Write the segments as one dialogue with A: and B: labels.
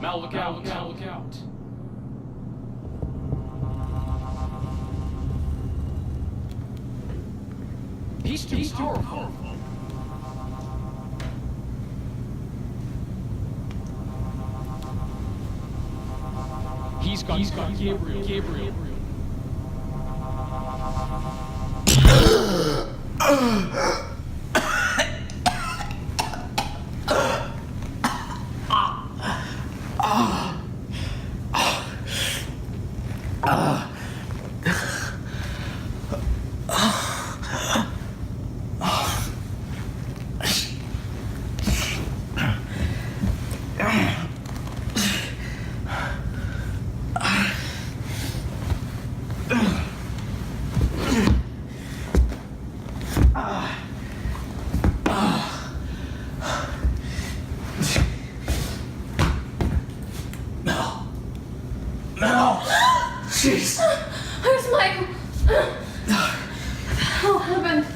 A: Mal, look out, look out. He's too powerful. He's got Gabriel.
B: Jeez.
C: Where's Michael? What the hell happened?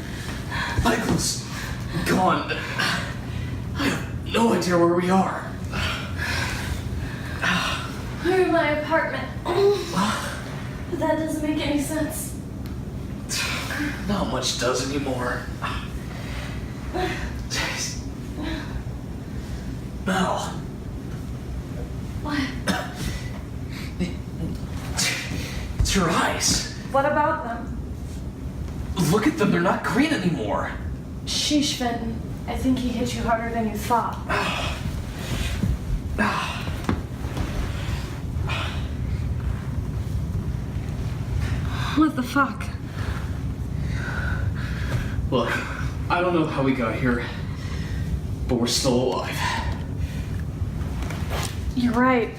B: Michael's gone. I have no idea where we are.
C: We're in my apartment. But that doesn't make any sense.
B: Not much does anymore. Jeez. Mel.
C: What?
B: It's your eyes.
C: What about them?
B: Look at them, they're not green anymore.
C: Sheesh, Fenton. I think he hit you harder than you thought. What the fuck?
B: Look, I don't know how we got here, but we're still alive.
C: You're right.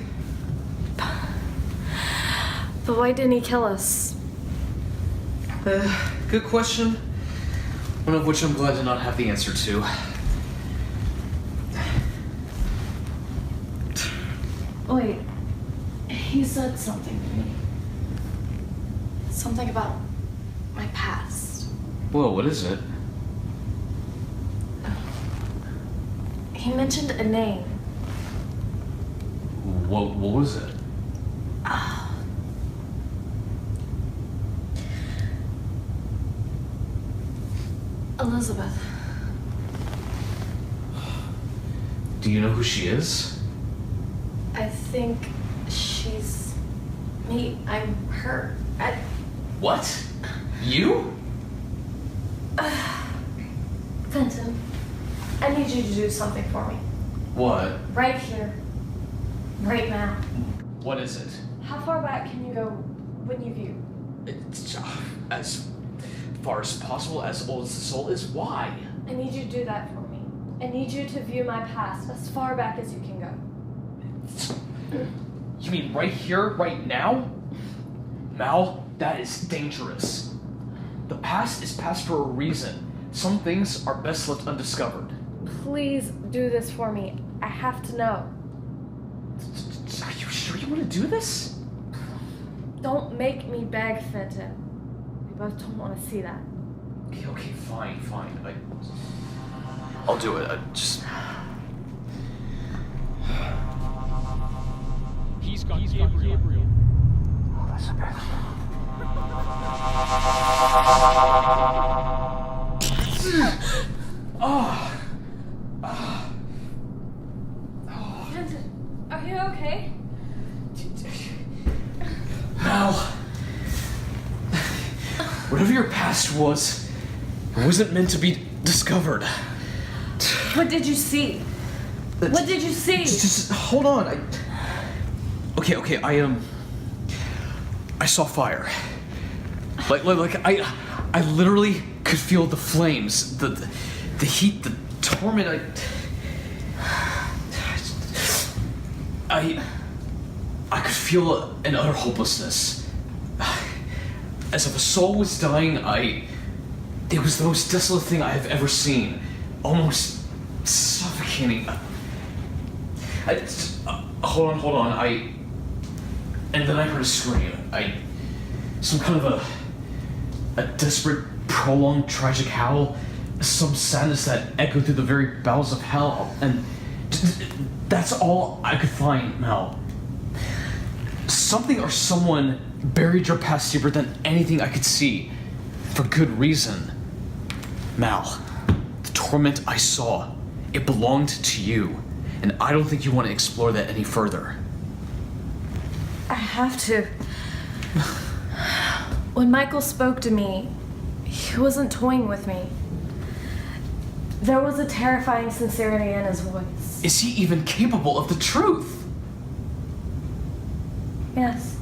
C: But why didn't he kill us?
B: Good question. One of which I'm glad to not have the answer to.
C: Wait, he said something to me. Something about my past.
B: Whoa, what is it?
C: He mentioned a name.
B: What was it?
C: Elizabeth.
B: Do you know who she is?
C: I think she's me. I'm her.
B: What? You?
C: Fenton, I need you to do something for me.
B: What?
C: Right here. Right now.
B: What is it?
C: How far back can you go when you view?
B: It's as far as possible, as old as the soul is. Why?
C: I need you to do that for me. I need you to view my past as far back as you can go.
B: You mean right here, right now? Mal, that is dangerous. The past is past for a reason. Some things are best left undiscovered.
C: Please do this for me. I have to know.
B: Are you sure you want to do this?
C: Don't make me beg, Fenton. We both don't want to see that.
B: Okay, fine. I'll do it.
A: He's got Gabriel.
B: Elizabeth.
C: Fenton, are you okay?
B: Mal, whatever your past was, it wasn't meant to be discovered.
C: What did you see? What did you see?
B: Just hold on. Okay. I saw fire. Like I literally could feel the flames, the heat, the torment. I could feel an utter hopelessness. As if a soul was dying, it was the most desolate thing I have ever seen. Almost suffocating. Hold on. And then I heard a scream. Some kind of a desperate, prolonged, tragic howl. Some sadness that echoed through the very bowels of hell. And That's all I could find, Mal. Something or someone buried your past deeper than anything I could see. For good reason. Mal, the torment I saw, it belonged to you. And I don't think you want to explore that any further.
C: I have to. When Michael spoke to me, he wasn't toying with me. There was a terrifying sincerity in his voice.
B: Is he even capable of the truth?
C: Yes.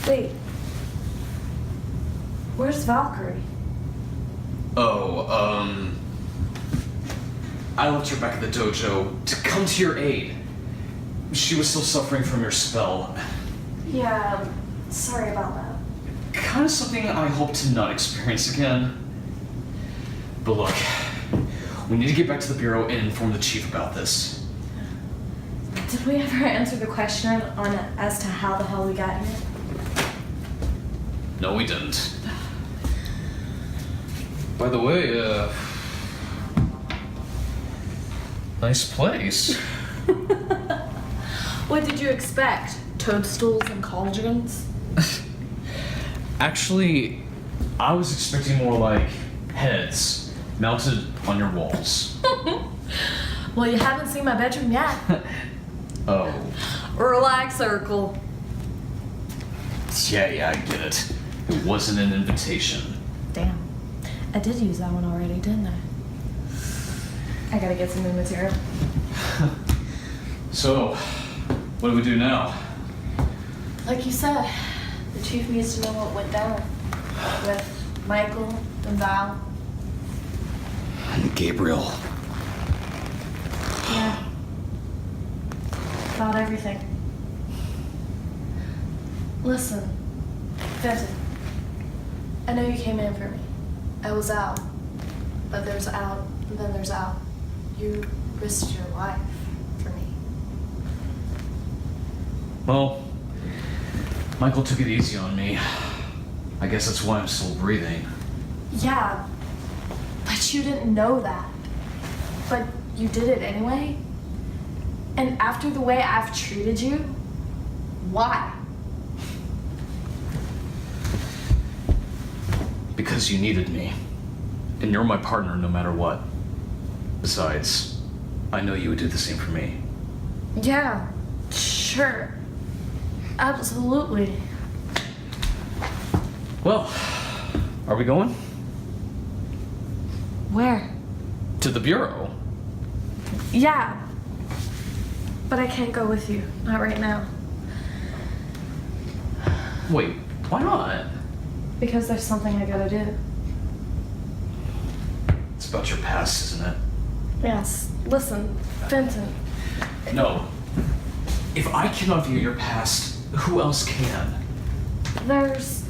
C: Wait. Where's Valkyrie?
B: I left her back at the dojo to come to your aid. She was still suffering from your spell.
C: Yeah, sorry about that.
B: Kind of something I hope to not experience again. But look, we need to get back to the Bureau and inform the chief about this.
C: Did we ever answer the question as to how the hell we got here?
B: No, we didn't. By the way, nice place.
C: What did you expect? Toadstools and cauldrons?
B: Actually, I was expecting more like heads mounted on your walls.
C: Well, you haven't seen my bedroom yet.
B: Oh.
C: Relax, Urkel.
B: Yeah, I get it. It wasn't an invitation.
C: Damn. I did use that one already, didn't I? I gotta get some new material.
B: So, what do we do now?
C: Like you said, the chief needs to know what went down with Michael and Val.
B: And Gabriel.
C: Yeah. About everything. Listen, Fenton. I know you came in for me. I was out. But there's out, and then there's out. You risked your life for me.
B: Well, Michael took it easy on me. I guess that's why I'm still breathing.
C: Yeah, but you didn't know that. But you did it anyway? And after the way I've treated you, why?
B: Because you needed me. And you're my partner no matter what. Besides, I know you would do the same for me.
C: Yeah, sure. Absolutely.
B: Well, are we going?
C: Where?
B: To the Bureau.
C: Yeah. But I can't go with you. Not right now.
B: Wait, why not?
C: Because there's something I gotta do.
B: It's about your past, isn't it?
C: Yes. Listen, Fenton.
B: No. If I cannot view your past, who else can?
C: There's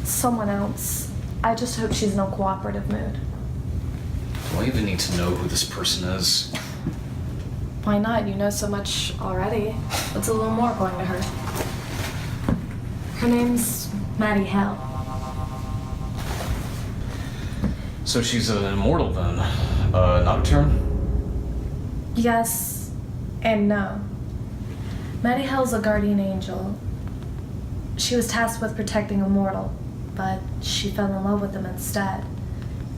C: someone else. I just hope she's in a cooperative mood.
B: Do I even need to know who this person is?
C: Why not? You know so much already. What's a little more going to her? Her name's Maddie Hell.
B: So she's an immortal then? Not a term?
C: Yes and no. Maddie Hell's a guardian angel. She was tasked with protecting a mortal, but she fell in love with him instead.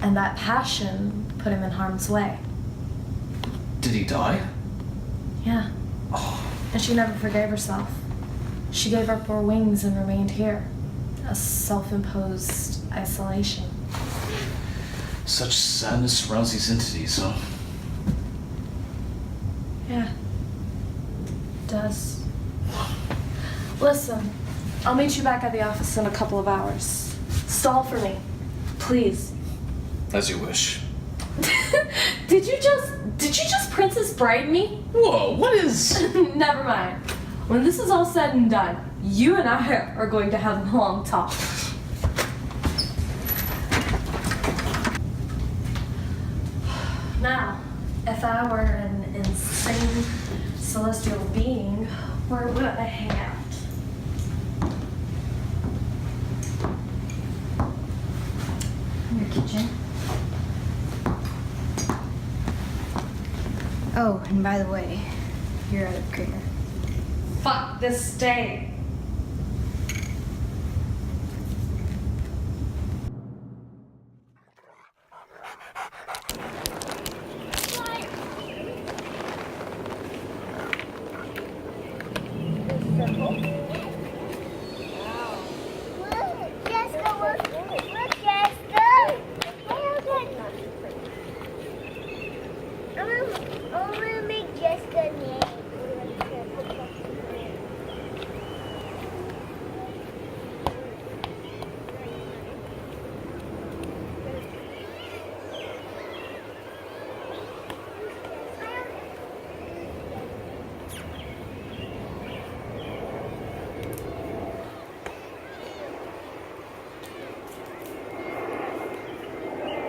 C: And that passion put him in harm's way.
B: Did he die?
C: Yeah.
B: Oh,
C: And she never forgave herself. She gave up her wings and remained here. A self-imposed isolation.
B: such sadness surrounds these entities, huh?
C: Yeah. It does. Listen, I'll meet you back at the office in a couple of hours. Stall for me, please.
B: As you wish.
C: Did you just Princess Bride me?
B: Whoa, what is...
C: Never mind. When this is all said and done, you and I are going to have a long talk. Now, if I were an insane celestial being, where would I hang out? In your kitchen?
D: Oh, and by the way, you're out of creamer.
C: Fuck this stain.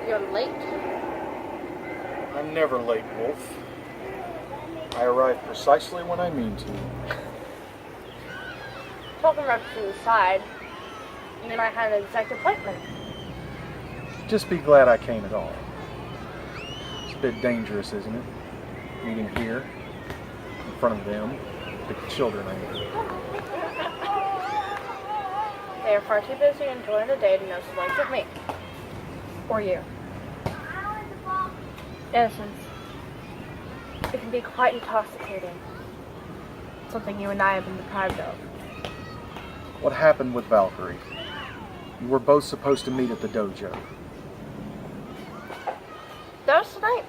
E: You're late?
F: I'm never late, Wolf. I arrive precisely when I mean to.
E: Talking right to the side. And then I had an exact appointment.
F: Just be glad I came at all. It's a bit dangerous, isn't it? Meeting here, in front of them, the children, I mean.
E: They are far too busy enjoying the day to know the likes of me. Or you. Innocence. It can be quite intoxicating. Something you and I have been deprived of.
F: What happened with Valkyrie? You were both supposed to meet at the dojo.
E: That was tonight.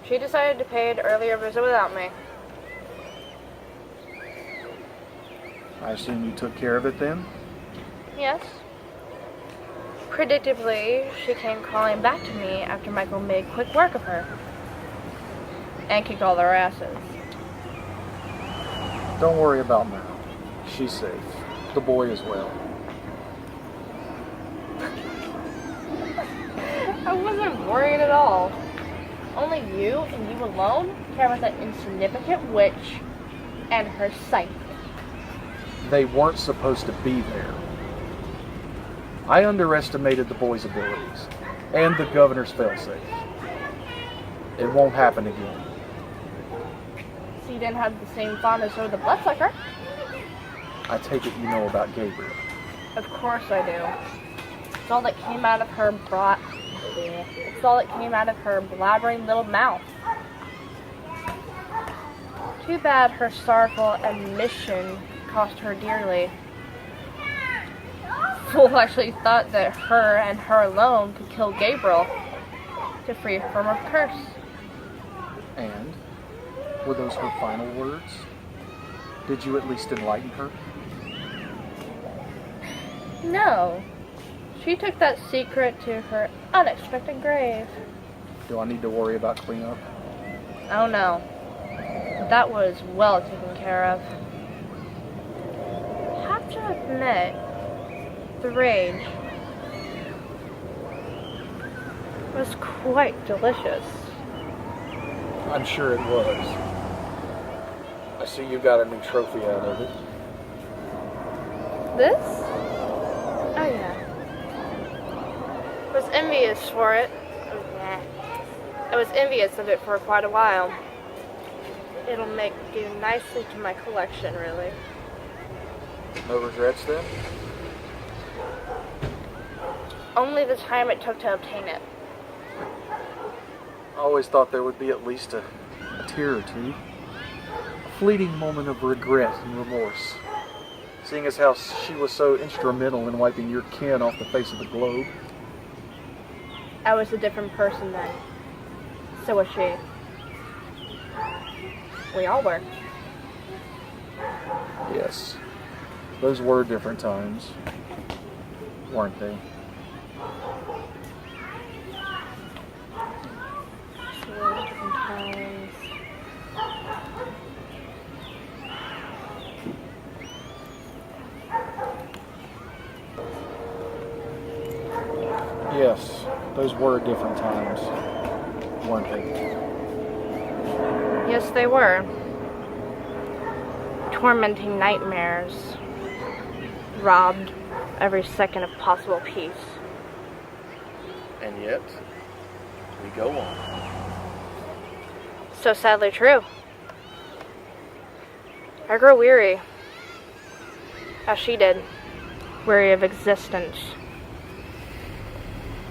E: She decided to pay an earlier visit without me.
F: I assume you took care of it then?
E: Yes. Predictably, she came crawling back to me after Michael made quick work of her. And kicked all their asses.
F: Don't worry about Mal. She's safe. The boy as well.
E: I wasn't worried at all. Only you and you alone care about that insignificant witch and her sight.
F: They weren't supposed to be there. I underestimated the boy's abilities, and the governor's failsafe. It won't happen again.
E: So you didn't have the same fondness for the bloodsucker?
F: I take it you know about Gabriel.
E: Of course I do. It's all that came out of her It's all that came out of her blabbering little mouth. Too bad her sorrowful admission cost her dearly. Fool actually thought that her and her alone could kill Gabriel to free her from her curse.
F: And, were those her final words? Did you at least enlighten her?
E: No. She took that secret to her unexpected grave.
F: Do I need to worry about cleanup?
E: Oh no. That was well taken care of. Have to admit, the rage was quite delicious.
F: I'm sure it was. I see you got a new trophy out of it.
E: This? Oh yeah. I was envious for it. I was envious of it for quite a while. It'll make do nicely to my collection, really.
F: No regrets then?
E: Only the time it took to obtain it.
F: I always thought there would be at least a tear or two. A fleeting moment of regret and remorse. Seeing as how she was so instrumental in wiping your kin off the face of the globe.
E: I was a different person then. So was she. We all were.
F: Yes. Those were different times. Weren't they?
E: Different times.
F: Yes. Those were different times. Weren't they?
E: Yes, they were. Tormenting nightmares. Robbed every second of possible peace.
F: And yet, we go on.
E: so sadly true. I grow weary, as she did, weary of existence.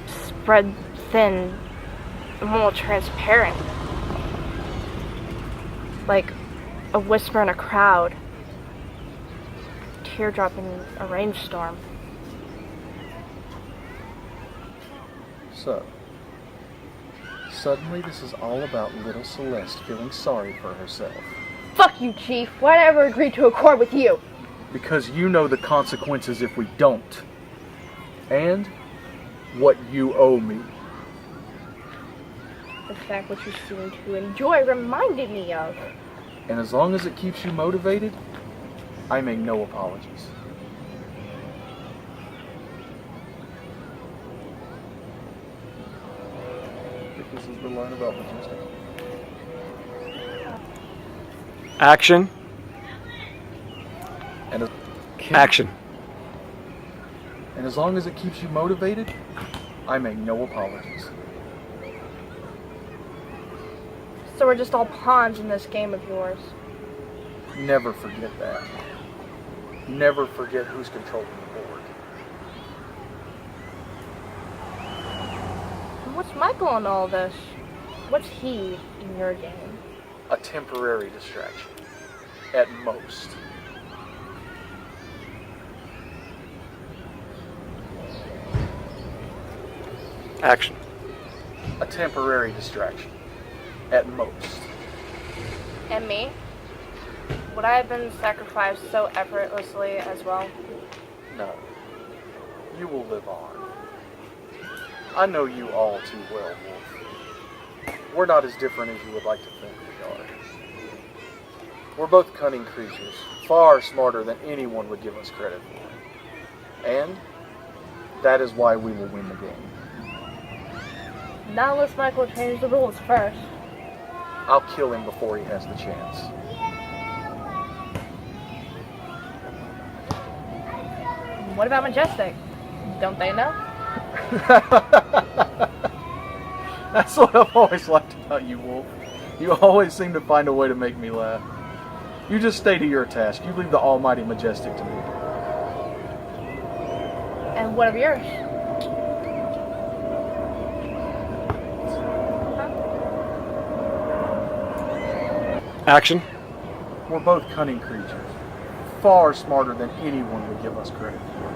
E: Spread thin, more transparent, like a whisper in a crowd, teardrop in a rainstorm.
F: So, suddenly this is all about little Celeste feeling sorry for herself.
E: Fuck you, Chief. Why'd I ever agree to accord with you?
F: Because you know the consequences if we don't. And what you owe me.
E: The fact which you seem to enjoy reminded me of.
F: And as long as it keeps you motivated, I make no apologies. I think this is the line about majestic.
G: Action.
F: And
G: Action.
F: And as long as it keeps you motivated, I make no apologies.
E: So we're just all pawns in this game of yours.
F: Never forget that. Never forget who's controlling the board.
E: And what's Michael in all this? What's he in your game?
F: A temporary distraction. At most.
G: Action.
F: A temporary distraction. At most.
E: And me? Would I have been sacrificed so effortlessly as well?
F: No. You will live on. I know you all too well, Wolf. We're not as different as you would like to think we are. We're both cunning creatures, far smarter than anyone would give us credit for. And that is why we will win the game.
E: Not unless Michael changed the rules first.
F: I'll kill him before he has the chance.
E: What about Majestic? Don't they know?
F: That's what I've always liked about you, Wolf. You always seem to find a way to make me laugh. You just stay to your task. You leave the almighty Majestic to me.
E: And what of yours?
G: Action.
F: We're both cunning creatures, far smarter than anyone would give us credit for.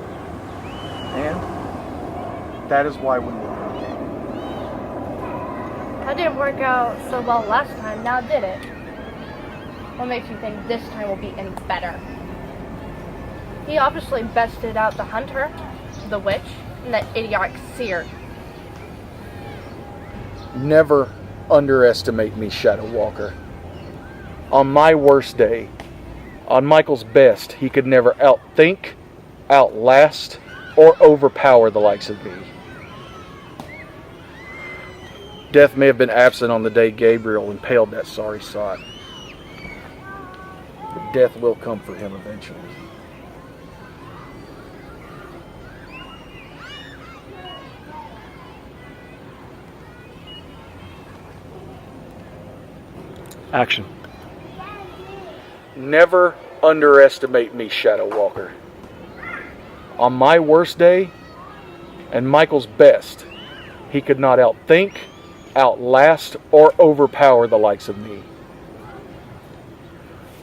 F: And that is why we will win the game.
E: That didn't work out so well last time, now did it? What makes you think this time will be any better? He obviously bested out the hunter, the witch, and that idiotic seer.
F: Never underestimate me, Shadow Walker. On my worst day, on Michael's best, he could never outthink, outlast, or overpower the likes of me. Death may have been absent on the day Gabriel impaled that sorry sot, but death will come for him eventually.
G: Action.
F: Never underestimate me, Shadow Walker. On my worst day, and Michael's best, he could not outthink, outlast, or overpower the likes of me.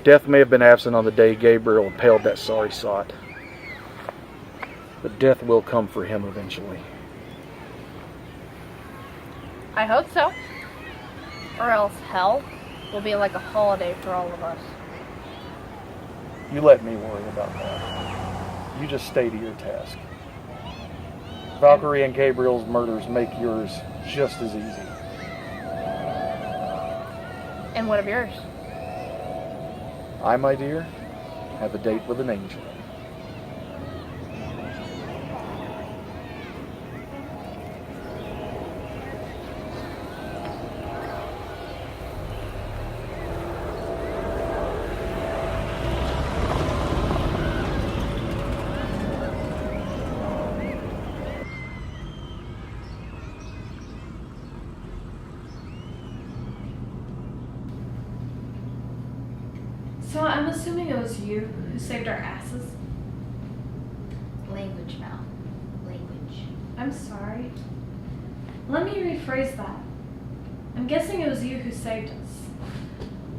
F: Death may have been absent on the day Gabriel impaled that sorry sot, but death will come for him eventually.
E: I hope so. Or else hell will be like a holiday for all of us.
F: You let me worry about that. You just stay to your task. Valkyrie and Gabriel's murders make yours just as easy.
E: And what of yours?
F: I, my dear, have a date with an angel.
C: So I'm assuming it was you who saved our asses?
D: Language, Mal. Language.
C: I'm sorry. Let me rephrase that. I'm guessing it was you who saved us.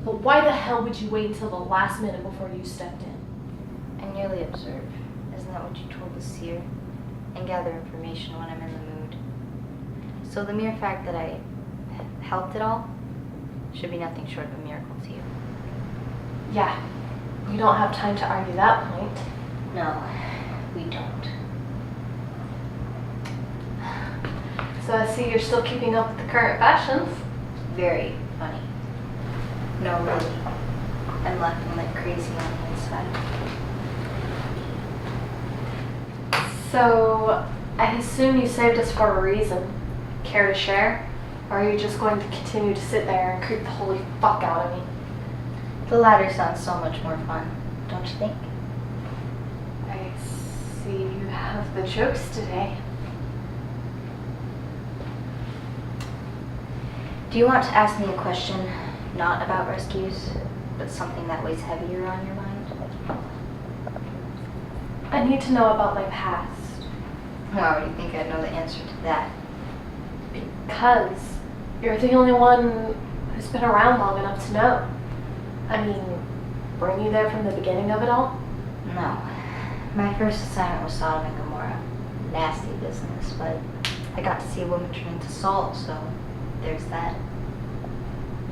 C: But why the hell would you wait until the last minute before you stepped in?
D: I merely observe. Isn't that what you told us here? And gather information when I'm in the mood. So the mere fact that I helped it all should be nothing short of a miracle to you.
C: Yeah, we don't have time to argue that point.
D: No, we don't.
C: So I see you're still keeping up with the current fashions.
D: Very funny. No, really. I'm laughing like crazy on the inside.
C: So I assume you saved us for a reason. Care to share? Or are you just going to continue to sit there and creep the holy fuck out of me?
D: The latter sounds so much more fun, don't you think?
C: I see you have the jokes today.
D: Do you want to ask me a question, not about rescues, but something that weighs heavier on your mind?
C: I need to know about my past.
D: Why would you think I'd know the answer to that?
C: Because you're the only one who's been around long enough to know. I mean, weren't you there from the beginning of it all?
D: No. My first assignment was Sodom and Gomorrah. Nasty business, but I got to see a woman turn into salt, so there's that.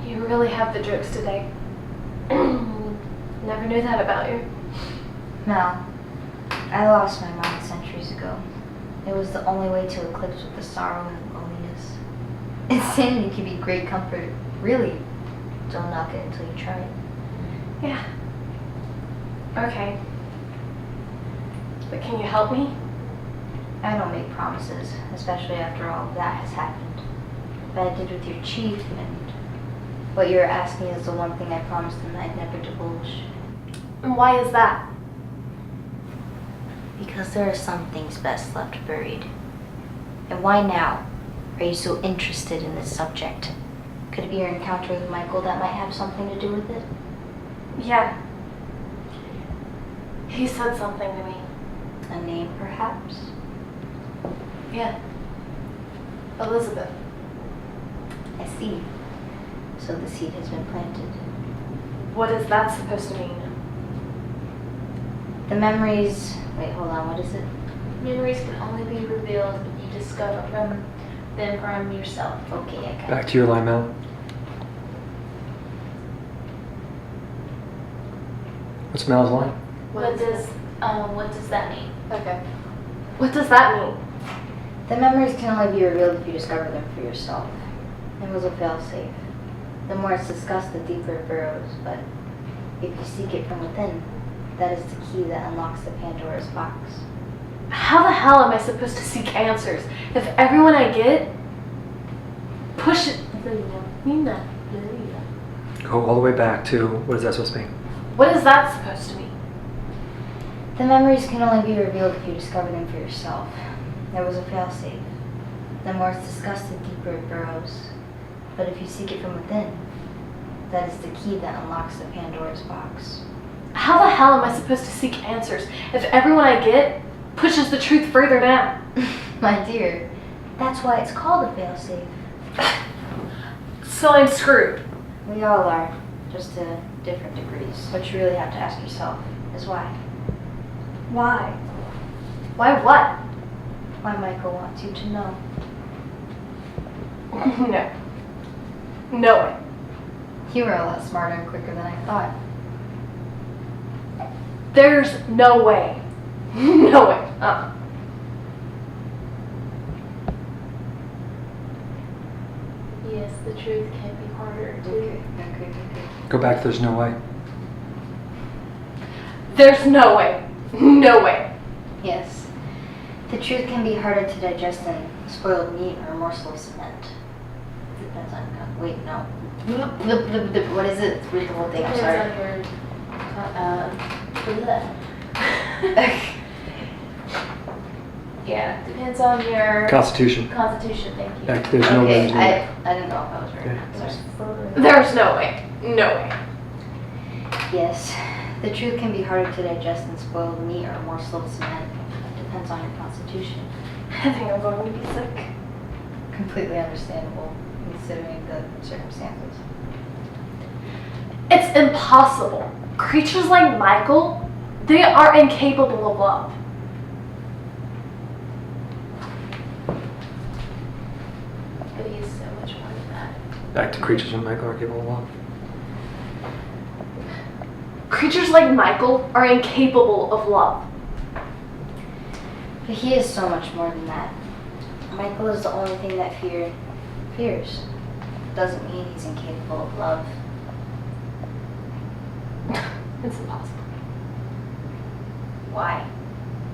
C: You really have the jokes today. Never knew that about you.
D: No. I lost my mind centuries ago. It was the only way to eclipse with the sorrow and loneliness. Insanity can be great comfort. Really. Don't knock it until you try it.
C: Yeah. Okay. But can you help me?
D: I don't make promises, especially after all of that has happened. But I did with your chief, and what you're asking is the one thing I promised him I'd never divulge.
C: And why is that?
D: Because there are some things best left buried. And why now are you so interested in this subject? Could it be your encounter with Michael that might have something to do with it?
C: Yeah. He said something to me.
D: A name, perhaps?
C: Yeah. Elizabeth.
D: I see. So the seed has been planted.
C: What is that supposed to mean?
D: The memories... Wait, hold on, what is it?
H: Memories can only be revealed when you discover them from yourself.
D: Okay, I got
G: Back
D: it.
G: to your line, Mel. What's Mel's line?
H: What does that mean?
C: Okay. What does that mean?
D: The memories can only be revealed if you discover them for yourself. It was a failsafe. The more it's discussed, the deeper it burrows, but if you seek it from within, that is the key that unlocks the Pandora's box.
C: How the hell am I supposed to seek answers if everyone I get push it?
G: Go all the way back to, what is that supposed to mean?
C: What is that supposed to mean?
D: The memories can only be revealed if you discover them for yourself. There was a failsafe. The more it's discussed, the deeper it burrows. But if you seek it from within, that is the key that unlocks the Pandora's box.
C: How the hell am I supposed to seek answers if everyone I get pushes the truth further down?
D: My dear, that's why it's called a failsafe.
C: So I'm screwed.
D: We all are, just to different degrees. What you really have to ask yourself is why.
C: Why? Why what?
D: Why Michael wants you to know.
C: No. No way.
D: You were a lot smarter and quicker than I thought.
C: There's no way. No way.
H: Yes, the truth can be harder to.
D: Okay.
G: Go back, there's no way.
C: There's no way. No way.
D: Yes. The truth can be harder to digest than spoiled meat or a morsel of cement. Depends on... Wait, no. What is it? Read the whole thing, I'm sorry.
H: Yeah, depends on your
G: Constitution.
H: constitution. Thank you.
G: Back, there's no way.
D: Okay, I didn't know if I was right.
G: Okay.
D: Sorry.
C: There's no way. No way.
D: Yes, the truth can be harder to digest than spoiled meat or more slow to cement. Depends on your constitution.
C: I think I'm going to be sick.
D: Completely understandable, considering the circumstances.
C: It's impossible. Creatures like Michael, they are incapable of love.
H: But he is so much more than that.
G: Back to creatures and Michael are capable of love.
C: Creatures like Michael are incapable of love.
D: But he is so much more than that. Michael is the only thing that fear fears. Doesn't mean he's incapable of love.
C: It's impossible.
D: Why?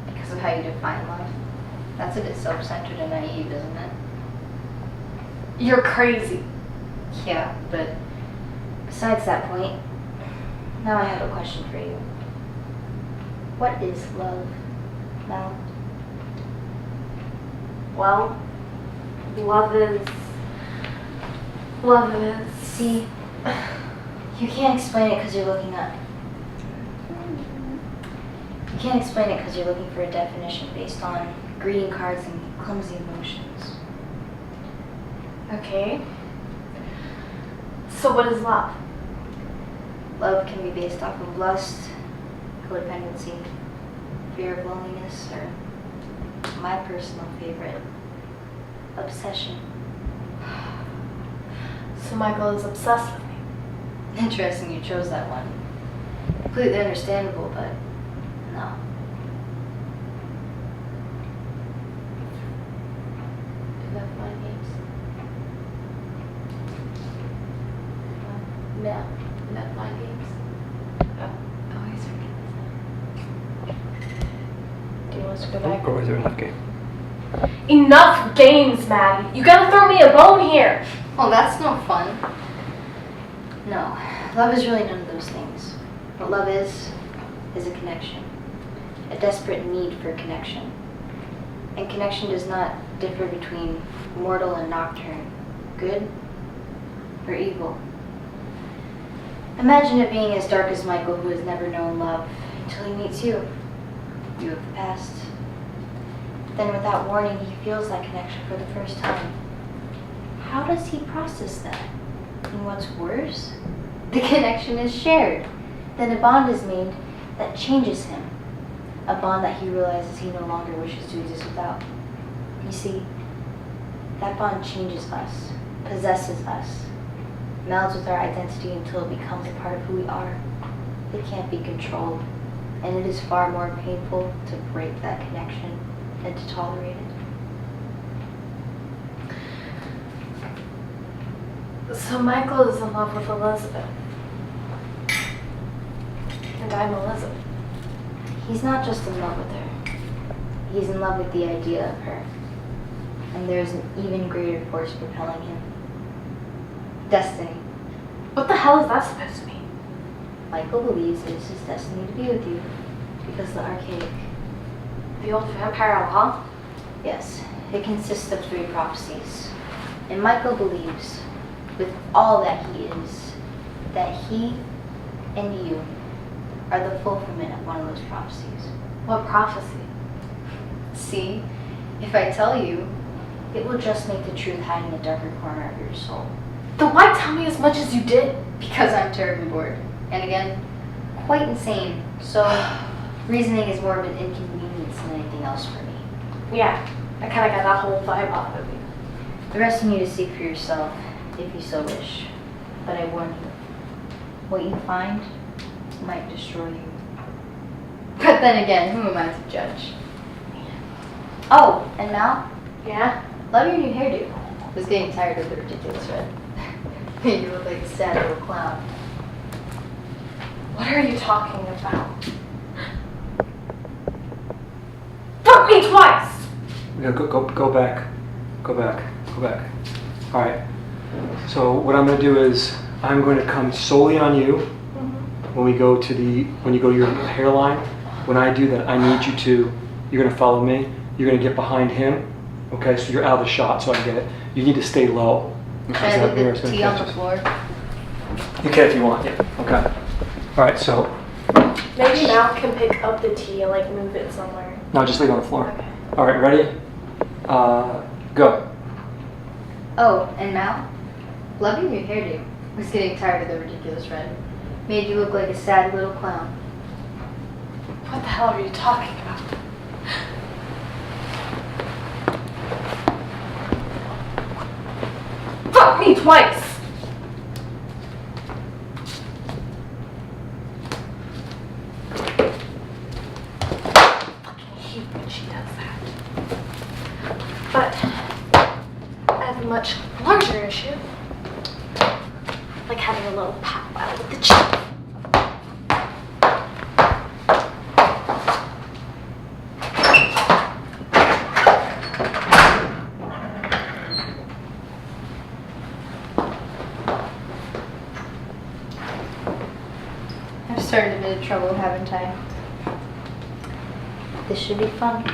D: Because of how you define love? That's a bit self-centered and naive, isn't it?
C: You're crazy.
D: Yeah, but besides that point, now I have a question for you. What is love, Mel?
C: Well, love is...
D: See, you can't explain it because you're looking up. You can't explain it because you're looking for a definition based on greeting cards and clumsy emotions.
C: Okay. So what is love?
D: Love can be based off of lust, codependency, fear of loneliness, or my personal favorite, obsession.
C: So Michael is obsessed with me.
D: Interesting you chose that one. Completely understandable, but no.
H: Enough mind games. No. Enough mind games.
C: Always forget this. Do you want us to go back?
G: Or is there enough game?
C: Enough games, Maddie. You gotta throw me a bone here.
D: Oh, that's no fun. No, love is really none of those things. What love is a connection. A desperate need for connection. And connection does not differ between mortal and nocturne, good or evil. Imagine it being as dark as Michael, who has never known love until he meets you. You of the past. Then without warning, he feels that connection for the first time. How does he process that? And what's worse, the connection is shared. Then a bond is made that changes him. A bond that he realizes he no longer wishes to exist without. You see, that bond changes us, possesses us, melds with our identity until it becomes a part of who we are. It can't be controlled, and it is far more painful to break that connection than to tolerate it.
C: So Michael is in love with Elizabeth. And I'm Elizabeth.
D: He's not just in love with her. He's in love with the idea of her. And there's an even greater force propelling him. Destiny.
C: What the hell is that supposed to mean?
D: Michael believes it is his destiny to be with you. Because the archaic.
C: The old vampire law?
D: Yes, it consists of 3 prophecies. And Michael believes, with all that he is, that he and you are the fulfillment of one of those prophecies.
C: What prophecy?
D: See, if I tell you, it will just make the truth hide in the darker corner of your soul.
C: Then why tell me as much as you did?
D: Because I'm terribly bored. And again, quite insane. So, reasoning is more of an inconvenience than anything else for me.
C: Yeah, I kinda got that whole vibe off of you.
D: The rest you need to seek for yourself, if you so wish. But I warn you, what you find might destroy you. But then again, who am I to judge? Oh, and now,
C: Yeah?
D: love your new hairdo. I was getting tired of the ridiculous red. You look like a sad little clown.
C: What are you talking about? Fuck me twice!
G: No, go back. Go back. All right. So what I'm going to do is I'm going to come solely on you when you go to your hairline. When I do that, I need you to. You're going to follow me. You're going to get behind him. Okay, so you're out of the shot, so I can get it. You need to stay low.
D: Can I leave the tea on the floor?
G: You can if you want. Yeah. Okay. All right, so
C: Maybe Mal can pick up the tea and like move it somewhere.
G: no, just leave it on the floor.
C: Okay.
G: All right, ready? Go.
D: Oh, and Mal? Loving your hairdo. I was getting tired of the ridiculous red. Made you look like a sad little clown.
C: What the hell are you talking about? Fuck me twice! Fucking hate when she does that. But I have a much larger issue. Like having a little powwow with the chief.
D: I've started a bit of trouble, haven't I? This should be fun.